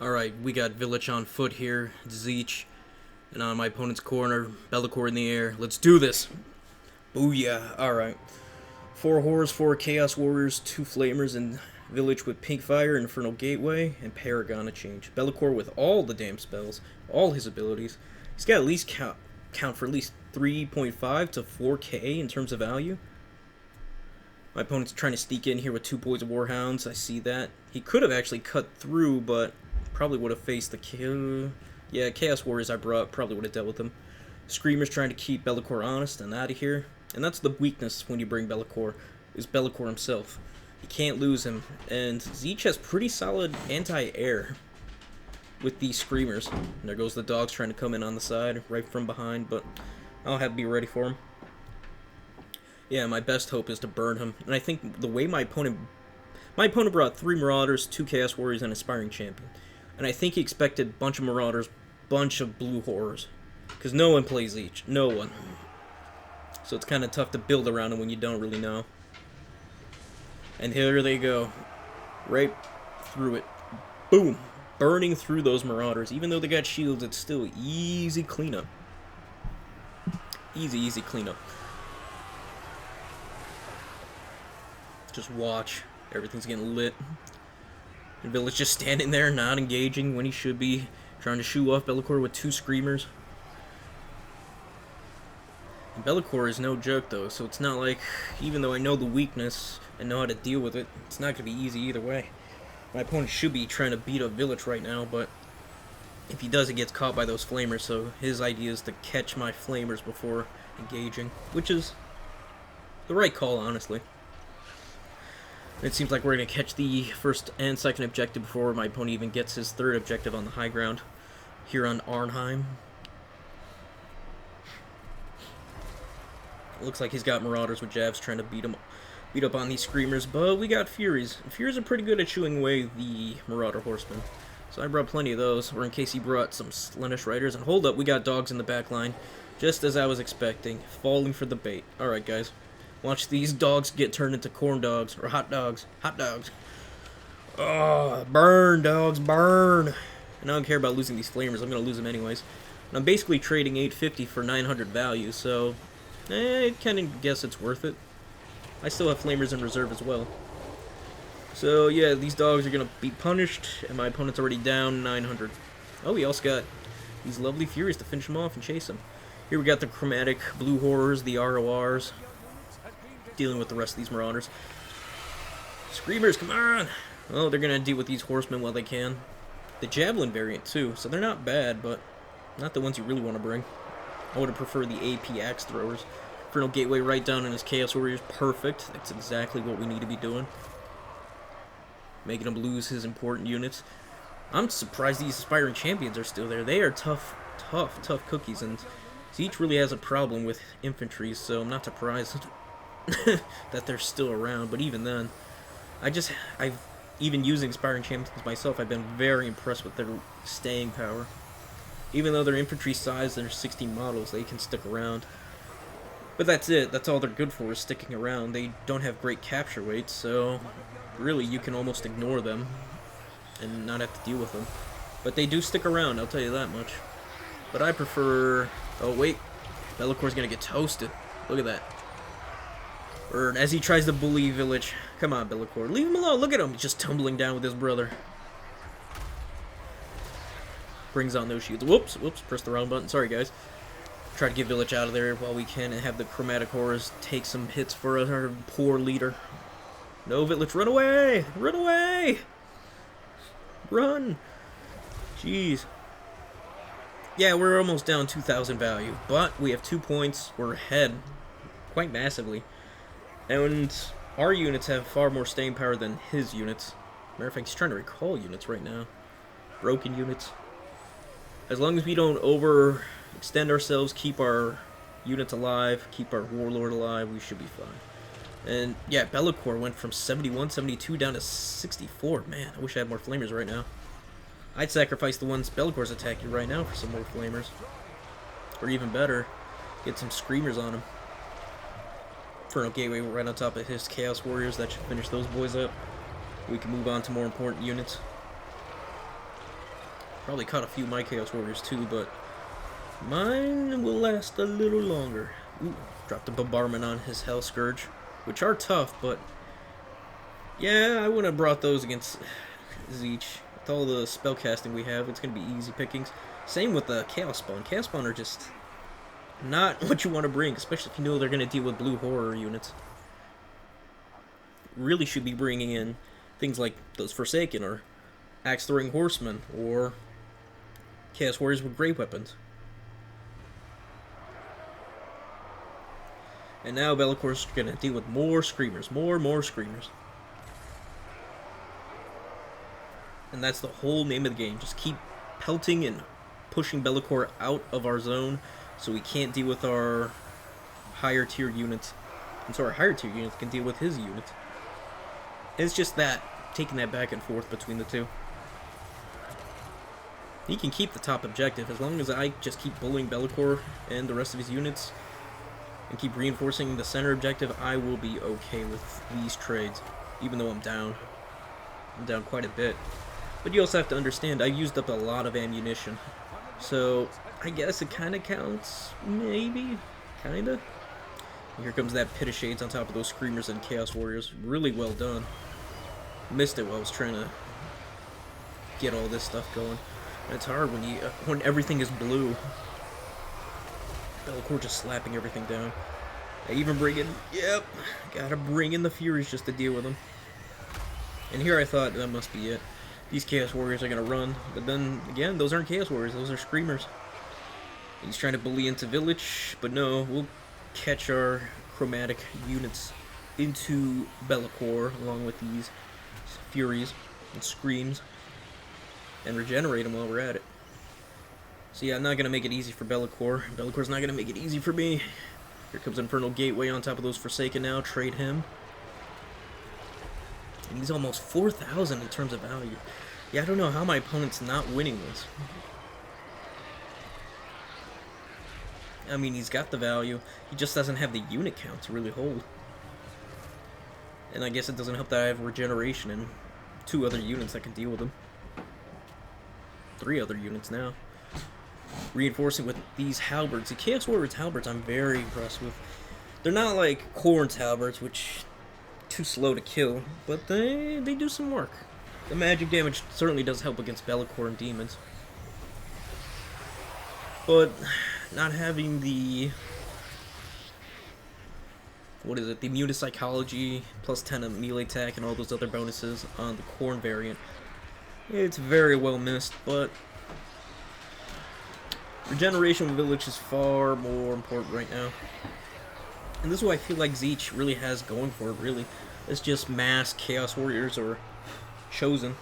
Alright, we got Village on foot here, Tzeentch, and on my opponent's corner, Be'lakor in the air. Let's do this! Booyah! Alright. 4 Horrors, 4 Chaos Warriors, 2 Flamers, and Village with Pink Fire, Infernal Gateway, and Paragon of Change. Be'lakor with all the damn spells, all his abilities. He's got at least count for at least 3.5 to 4k in terms of value. My opponent's trying to sneak in here with 2 Boys of Warhounds. I see that. He could have actually cut through, but probably would have faced the Chaos Warriors I brought. Probably would have dealt with them. Screamer's trying to keep Be'lakor honest and out of here. And that's the weakness when you bring Be'lakor, is Be'lakor himself. You can't lose him. And Tzeentch has pretty solid anti-air with these Screamers. And there goes the dogs trying to come in on the side, right from behind, but I'll have to be ready for him. Yeah, my best hope is to burn him. And I think the way my opponent brought 3 Marauders, 2 Chaos Warriors, and Aspiring Champion. And I think he expected a bunch of Marauders, bunch of Blue Horrors. Because no one plays Tzeentch. No one. So it's kind of tough to build around him when you don't really know. And here they go. Right through it. Boom! Burning through those Marauders. Even though they got shields, it's still easy cleanup. Easy, easy cleanup. Just watch. Everything's getting lit. And Village just standing there, not engaging when he should be. Trying to shoo off Be'lakor with 2 Screamers. And Be'lakor is no joke, though, so it's not like, even though I know the weakness and know how to deal with it, it's not going to be easy either way. My opponent should be trying to beat up Village right now, but if he does, he gets caught by those Flamers, so his idea is to catch my Flamers before engaging, which is the right call, honestly. It seems like we're going to catch the first and second objective before my opponent even gets his third objective on the high ground here on Arnheim. Looks like he's got Marauders with Javs trying to beat up on these Screamers, but we got Furies. Furies are pretty good at shooing away the Marauder Horsemen. So I brought plenty of those, or in case he brought some Slaanesh Riders. And hold up, we got dogs in the back line, just as I was expecting, falling for the bait. Alright guys, watch these dogs get turned into corn dogs, or hot dogs. Hot dogs. Oh, burn, dogs, burn! And I don't care about losing these Flamers, I'm going to lose them anyways. And I'm basically trading 850 for 900 value, so I kind of guess it's worth it. I still have Flamers in reserve as well. So yeah, these dogs are going to be punished, and my opponent's already down 900. Oh, we also got these lovely Furies to finish them off and chase them. Here we got the Chromatic Blue Horrors, the RORs, dealing with the rest of these Marauders. Screamers, come on! Well, they're going to deal with these Horsemen while they can. The Javelin variant too, so they're not bad, but not the ones you really want to bring. I would have preferred the AP Axe Throwers. Infernal Gateway right down in his Chaos Warriors, perfect. That's exactly what we need to be doing. Making him lose his important units. I'm surprised these Aspiring Champions are still there. They are tough cookies, and Tzeentch really has a problem with infantry, so I'm not surprised that they're still around. But even then, even using Aspiring Champions myself, I've been very impressed with their staying power. Even though their infantry size, they're 16 models, they can stick around. But that's it. That's all they're good for, is sticking around. They don't have great capture weights, so really you can almost ignore them and not have to deal with them. But they do stick around, I'll tell you that much. But I prefer... Oh, wait. Be'lakor's gonna get toasted. Look at that. Or as he tries to bully Village. Come on, Be'lakor. Leave him alone. Look at him. He's just tumbling down with his brother. Brings on those shields. Whoops. Pressed the wrong button. Sorry, guys. Try to get Village out of there while we can and have the Chromatic Horrors take some hits for our poor leader. No, Village, run away! Run away! Run! Jeez. Yeah, we're almost down 2,000 value, but we have 2 points. We're ahead quite massively. And our units have far more staying power than his units. Matter of fact, he's trying to recall units right now. Broken units. As long as we don't overextend ourselves, keep our units alive, keep our Warlord alive, we should be fine. And yeah, Be'lakor went from 71, 72 down to 64. Man, I wish I had more Flamers right now. I'd sacrifice the ones Be'lakor's attacking right now for some more Flamers. Or even better, get some Screamers on him. Infernal Gateway right on top of his Chaos Warriors. That should finish those boys up. We can move on to more important units. Probably caught a few of my Chaos Warriors too, but mine will last a little longer. Ooh, dropped a bombardment on his Hell Scourge, which are tough, but yeah, I wouldn't have brought those against Tzeentch. With all the spellcasting we have, it's going to be easy pickings. Same with the Chaos Spawn. Chaos Spawn are just not what you want to bring, especially if you know they're going to deal with blue horror units. Really should be bringing in things like those Forsaken, or Axe-throwing Horsemen, or Chaos Warriors with great weapons. And now Bellacor's going to deal with more Screamers, more Screamers. And that's the whole name of the game. Just keep pelting and pushing Be'lakor out of our zone so we can't deal with our higher tier units. And so our higher tier units can deal with his units. And it's just that, taking that back and forth between the two. He can keep the top objective as long as I just keep bullying Be'lakor and the rest of his units and keep reinforcing the center objective. I will be okay with these trades, even though I'm down. I'm down quite a bit. But you also have to understand, I used up a lot of ammunition. So, I guess it kind of counts. Maybe. Kinda. Here comes that Pit of Shades on top of those Screamers and Chaos Warriors. Really well done. Missed it while I was trying to get all this stuff going. And it's hard when everything is blue. Be'lakor just slapping everything down. I even bring in... Yep. Gotta bring in the Furies just to deal with them. And here I thought that must be it. These Chaos Warriors are going to run, but then, again, those aren't Chaos Warriors, those are Screamers. He's trying to bully into Village, but no, we'll catch our chromatic units into Be'lakor, along with these Furies and Screams, and regenerate them while we're at it. So yeah, I'm not going to make it easy for Be'lakor. Be'lakor's not going to make it easy for me. Here comes Infernal Gateway on top of those Forsaken now, trade him. And he's almost 4,000 in terms of value. Yeah, I don't know how my opponent's not winning this. I mean, he's got the value. He just doesn't have the unit count to really hold. And I guess it doesn't help that I have regeneration and 2 other units that can deal with him. 3 other units now. Reinforcing with these halberds. The Chaos Warriors halberds I'm very impressed with. They're not like Khorne's halberds, which... too slow to kill, but they do some work. The magic damage certainly does help against Be'lakor and demons. But not having the... what is it? The Immune to Psychology, plus 10 of melee attack, and all those other bonuses on the Khorne variant. It's very well missed, but... regeneration with Village is far more important right now. And this is what I feel like Tzeentch really has going for it, really. It's just mass Chaos Warriors or Chosen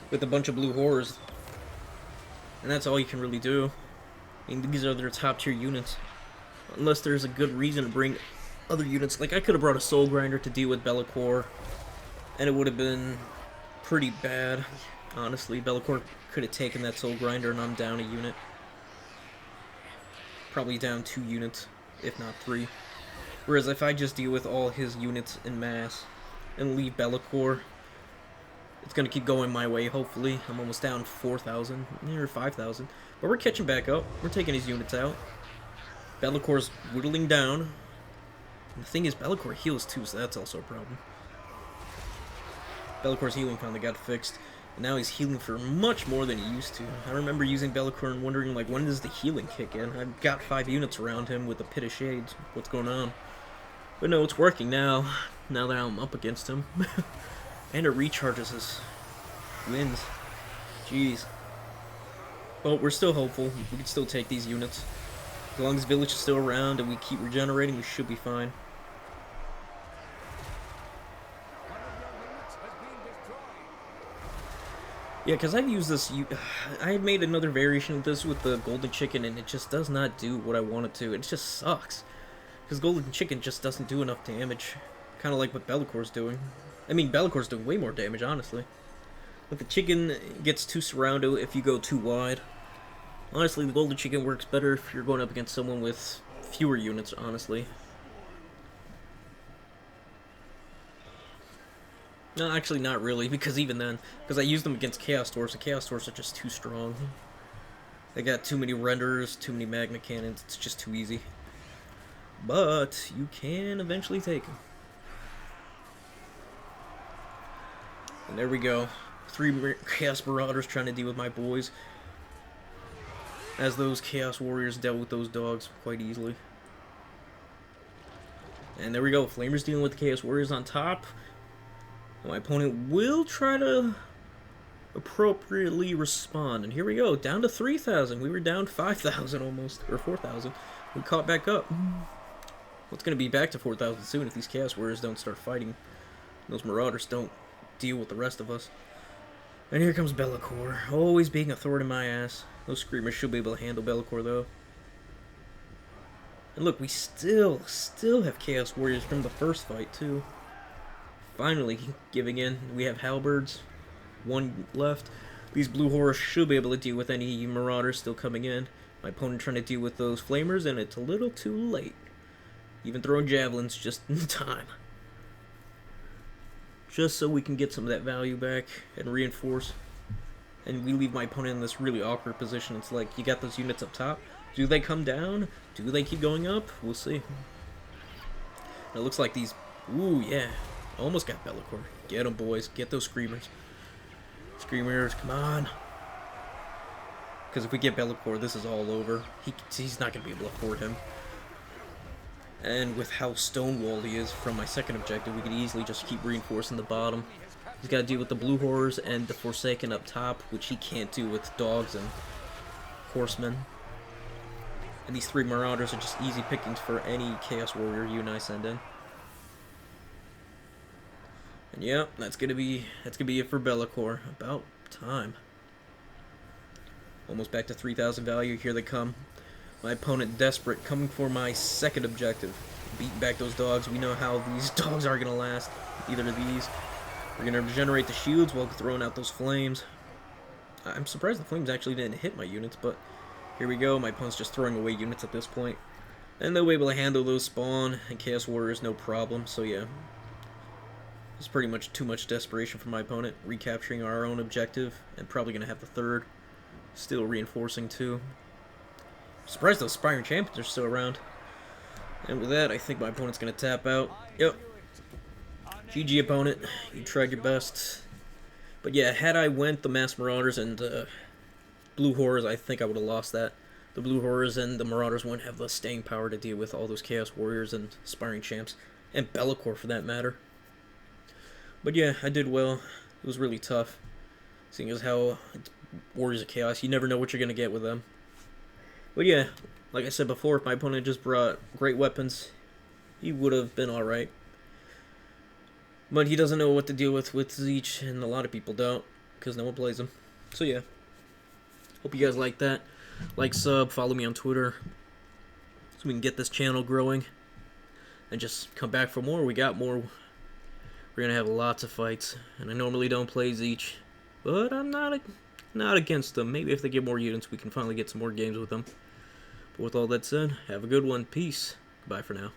with a bunch of blue horrors. And that's all you can really do. I mean, these are their top tier units. Unless there's a good reason to bring other units. Like, I could have brought a Soul Grinder to deal with Be'lakor, and it would have been pretty bad. Honestly, Be'lakor could have taken that Soul Grinder, and I'm down a unit. Probably down 2 units, if not 3. Whereas if I just deal with all his units en masse and leave Be'lakor, it's going to keep going my way, hopefully. I'm almost down 4,000, or 5,000. But we're catching back up. We're taking his units out. Be'lakor's whittling down. And the thing is, Be'lakor heals too, so that's also a problem. Be'lakor's healing finally got fixed. And now he's healing for much more than he used to. I remember using Be'lakor and wondering, like, when does the healing kick in? I've got 5 units around him with a Pit of Shades. What's going on? But no, it's working now. Now that I'm up against him. And it recharges his wins. Jeez. But we're still hopeful. We can still take these units. As long as Village is still around and we keep regenerating, we should be fine. Yeah, because I've used this... I had made another variation of this with the Golden Chicken, and it just does not do what I want it to. It just sucks. Because Golden Chicken just doesn't do enough damage. Kind of like what Be'lakor's doing. I mean, Be'lakor's doing way more damage, honestly. But the chicken gets too surrounded if you go too wide. Honestly, the Golden Chicken works better if you're going up against someone with fewer units, honestly. No, actually not really, because even then, because I used them against Chaos Dwarfs, and Chaos Dwarfs are just too strong. They got too many renderers, too many magma cannons, it's just too easy. But you can eventually take them. And there we go. 3 Chaos Marauders trying to deal with my boys. As those Chaos Warriors dealt with those dogs quite easily. And there we go. Flamers dealing with the Chaos Warriors on top. My opponent will try to appropriately respond. And here we go. Down to 3,000. We were down 5,000 almost. Or 4,000. We caught back up. Well, it's going to be back to 4,000 soon if these Chaos Warriors don't start fighting. Those Marauders don't deal with the rest of us. And here comes Be'lakor, always being a thorn in my ass. Those Screamers should be able to handle Be'lakor, though. And look, we still have Chaos Warriors from the first fight, too. Finally giving in. We have Halberds, 1 left. These Blue Horrors should be able to deal with any Marauders still coming in. My opponent trying to deal with those Flamers, and it's a little too late. Even throwing Javelins just in time. Just so we can get some of that value back and reinforce. And we leave my opponent in this really awkward position. It's like, you got those units up top. Do they come down? Do they keep going up? We'll see. And it looks like these... Ooh, yeah. Almost got Be'lakor. Get them, boys. Get those Screamers. Screamers, come on. Because if we get Be'lakor, this is all over. He's not going to be able to afford him. And with how stonewalled he is from my second objective, we could easily just keep reinforcing the bottom. He's got to deal with the Blue Horrors and the Forsaken up top, which he can't do with dogs and horsemen. And these 3 Marauders are just easy pickings for any Chaos Warrior you and I send in. And yeah, that's gonna be it for Be'lakor. About time. Almost back to 3,000 value. Here they come. My opponent desperate, coming for my second objective. Beating back those dogs. We know how these dogs are going to last. Either of these. We're going to regenerate the shields while throwing out those flames. I'm surprised the flames actually didn't hit my units, but here we go. My opponent's just throwing away units at this point. And they'll be able to handle those spawn and Chaos Warriors no problem, so yeah. It's pretty much too much desperation from my opponent. Recapturing our own objective, and probably going to have the third. Still reinforcing too. Surprised those Aspiring Champions are still around. And with that, I think my opponent's going to tap out. Yep. GG, opponent. You tried your best. But yeah, had I went the Mass Marauders and Blue Horrors, I think I would have lost that. The Blue Horrors and the Marauders won't have the staying power to deal with all those Chaos Warriors and Aspiring Champs. And Be'lakor, for that matter. But yeah, I did well. It was really tough. Seeing as how it's Warriors of Chaos, you never know what you're going to get with them. But yeah, like I said before, if my opponent just brought great weapons, he would have been alright. But he doesn't know what to deal with Tzeentch, and a lot of people don't, because no one plays him. So yeah, hope you guys like that. Like, sub, follow me on Twitter, so we can get this channel growing, and just come back for more. We got more. We're going to have lots of fights, and I normally don't play Tzeentch, but I'm not against them. Maybe if they get more units, we can finally get some more games with them. But with all that said, have a good one. Peace. Bye for now.